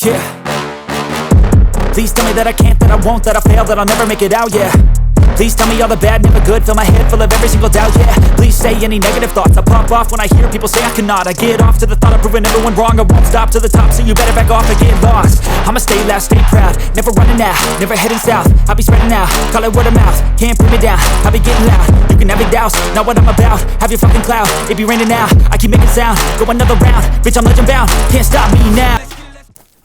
yeah. Please tell me that I can't, that I won't, that I fail, that I'll never make it out, yeah. Please tell me all the bad, never good, fill my head full of every single doubt, yeah. Please say any negative thoughts, I pop off when I hear people say I cannot. I get off to the thought of proving everyone wrong, I won't stop to the top, so you better back off and get lost. I'ma stay loud, stay proud, never running out, never heading south. I'll be spreading out, call it word of mouth, can't put me down, I'll be getting loud. You can have your doubts, not what I'm about, have your fucking clout, it be raining now, I keep making sound, go another round, bitch I'm legend bound, can't stop me now.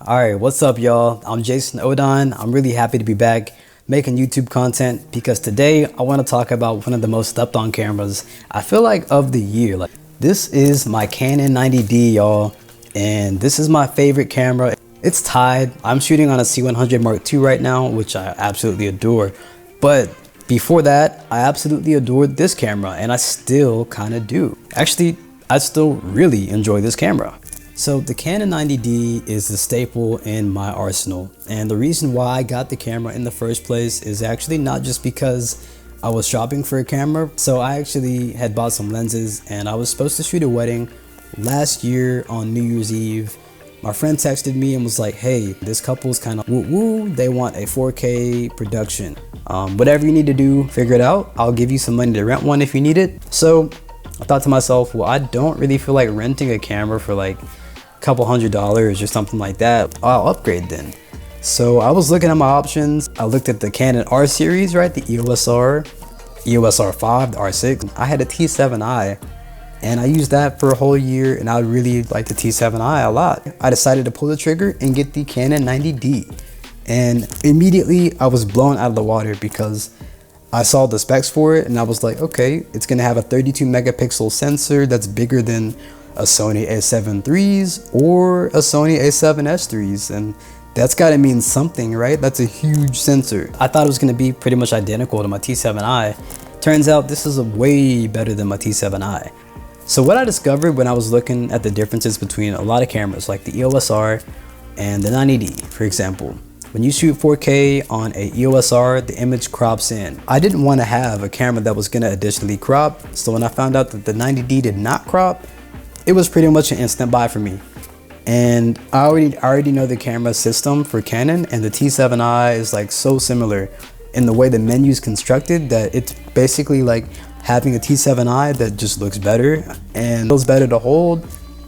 Alright, what's up y'all? I'm Jason Odon. I'm really happy to be back making YouTube content because today I want to talk about one of the most slept on cameras I feel like of the year. Like, this is my Canon 90D, y'all, and this is my favorite camera. It's tied. I'm shooting on a C100 Mark II right now, which I absolutely adore, but before that I absolutely adored this camera, and I still kind of do. Actually, I still really enjoy this camera. So the Canon 90D is the staple in my arsenal, and the reason why I got the camera in the first place is actually not just because I was shopping for a camera. So I actually had bought some lenses and I was supposed to shoot a wedding last year on New Year's Eve. My friend texted me and was like, hey, this couple's kind of woo-woo, they want a 4K production. Whatever you need to do, figure it out. I'll give you some money to rent one if you need it. So I thought to myself, well, I don't really feel like renting a camera for like couple $100s or something like that. I'll upgrade then. So I was looking at my options. I looked at the Canon R series, right? The EOS R, EOS R5, the R6. I had a T7i and I used that for a whole year, and I really liked the T7i a lot. I decided to pull the trigger and get the Canon 90D, and immediately I was blown out of the water because I saw the specs for it and I was like, okay, it's gonna have a 32 megapixel sensor that's bigger than a Sony a7 III's or a Sony a7S III's, and that's gotta mean something, right? That's a huge sensor. I thought it was gonna be pretty much identical to my T7i. Turns out this is way better than my T7i. So what I discovered when I was looking at the differences between a lot of cameras like the EOS R and the 90D, for example, when you shoot 4K on a EOS R, the image crops in. I didn't want to have a camera that was gonna additionally crop, so when I found out that the 90D did not crop, it was pretty much an instant buy for me. And I already know the camera system for Canon, and the T7i is like so similar in the way the menu's constructed that it's basically like having a T7i that just looks better and feels better to hold,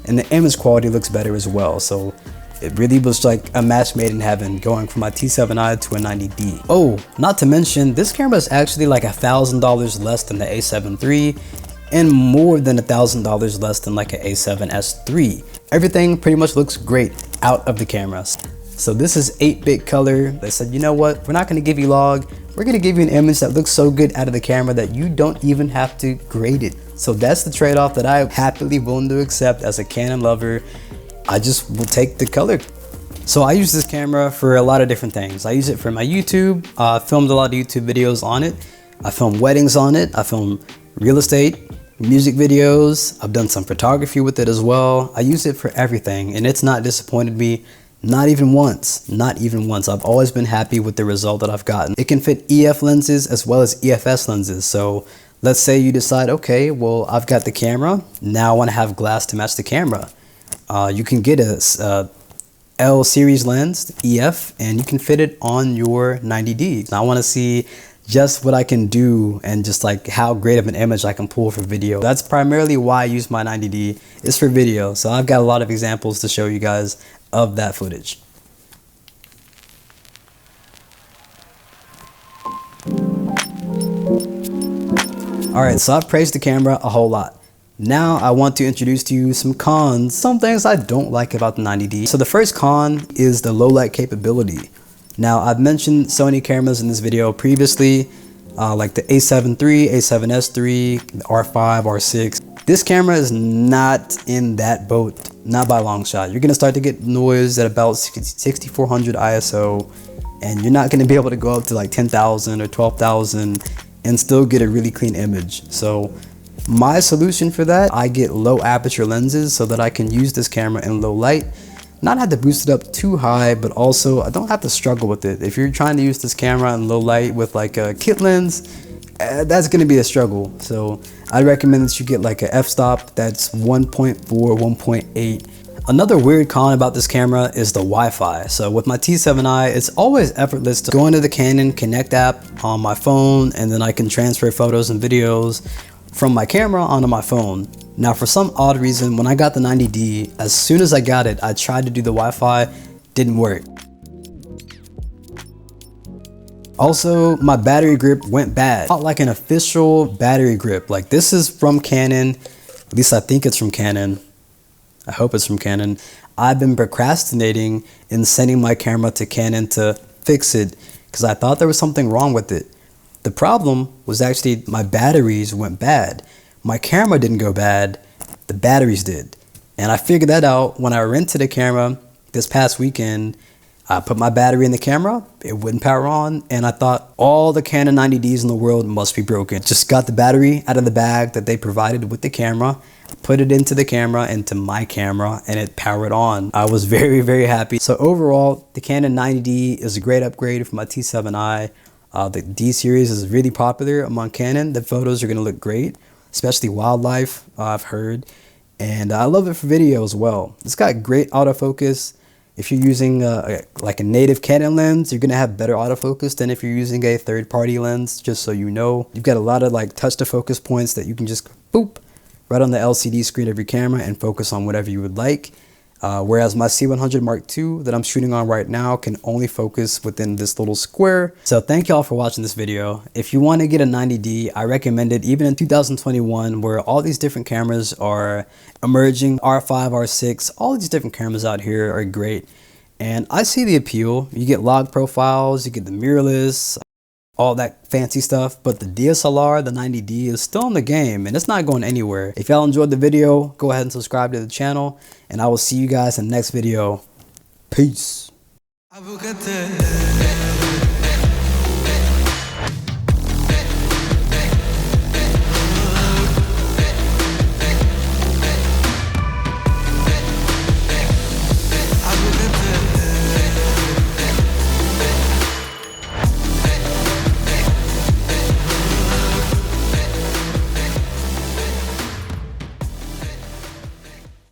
and the image quality looks better as well. So it really was like a match made in heaven going from my T7i to a 90D. Oh, not to mention, this camera is actually like $1,000 less than the a7 III and more than $1,000 less than like an a7S III. Everything pretty much looks great out of the cameras. So this is 8-bit color. They said, you know what? We're not gonna give you log. We're gonna give you an image that looks so good out of the camera that you don't even have to grade it. So that's the trade-off that I happily willing to accept as a Canon lover. I just will take the color. So I use this camera for a lot of different things. I use it for my YouTube. I filmed a lot of YouTube videos on it. I filmed weddings on it. I filmed real estate, music videos. I've done some photography with it as well. I use it for everything, and it's not disappointed me, not even once. Not even once. I've always been happy with the result that I've gotten. It can fit EF lenses as well as EFS lenses. So let's say you decide, okay, well, I've got the camera, now I want to have glass to match the camera. You can get a L series lens, EF, and you can fit it on your 90D. I want to see just what I can do and just like how great of an image I can pull for video. That's primarily why I use my 90D, is for video. So I've got a lot of examples to show you guys of that footage. Alright, so I've praised the camera a whole lot. Now I want to introduce to you some cons, some things I don't like about the 90D. So the first con is the low light capability. Now, I've mentioned Sony cameras in this video previously, like the a7 III, a7S III, the R5, R6. This camera is not in that boat, not by a long shot. You're gonna start to get noise at about 6400 ISO, and you're not gonna be able to go up to like 10,000 or 12,000 and still get a really clean image. So my solution for that, I get low aperture lenses so that I can use this camera in low light. Not have to boost it up too high, but also I don't have to struggle with it. If you're trying to use this camera in low light with like a kit lens, that's gonna be a struggle. So I recommend that you get like a f-stop that's 1.4, 1.8. Another weird con about this camera is the Wi-Fi. So with my T7i, it's always effortless to go into the Canon Connect app on my phone, and then I can transfer photos and videos from my camera onto my phone. Now for some odd reason, when I got the 90D, as soon as I got it, I tried to do the Wi-Fi, didn't work. Also, my battery grip went bad. Not like an official battery grip. Like, this is from Canon, at least I think it's from Canon. I hope it's from Canon. I've been procrastinating in sending my camera to Canon to fix it because I thought there was something wrong with it. The problem was actually my batteries went bad. My camera didn't go bad, the batteries did. And I figured that out when I rented a camera this past weekend. I put my battery in the camera, it wouldn't power on, and I thought all the Canon 90Ds in the world must be broken. Just got the battery out of the bag that they provided with the camera, put it into the camera, into my camera, and it powered on. I was very, very happy. So overall, the Canon 90D is a great upgrade from my T7i. The D series is really popular among Canon. The photos are gonna look great, especially wildlife, I've heard. And I love it for video as well. It's got great autofocus. If you're using like a native Canon lens, you're gonna have better autofocus than if you're using a third-party lens, just so you know. You've got a lot of like touch to focus points that you can just boop right on the LCD screen of your camera and focus on whatever you would like. Whereas my C100 Mark II that I'm shooting on right now can only focus within this little square. So thank y'all for watching this video. If you want to get a 90D, I recommend it even in 2021 where all these different cameras are emerging, R5, R6, all these different cameras out here are great. And I see the appeal. You get log profiles, you get the mirrorless, all that fancy stuff, but the DSLR, the 90D is still in the game and it's not going anywhere. If y'all enjoyed the video, go ahead and subscribe to the channel and I will see you guys in the next video. Peace.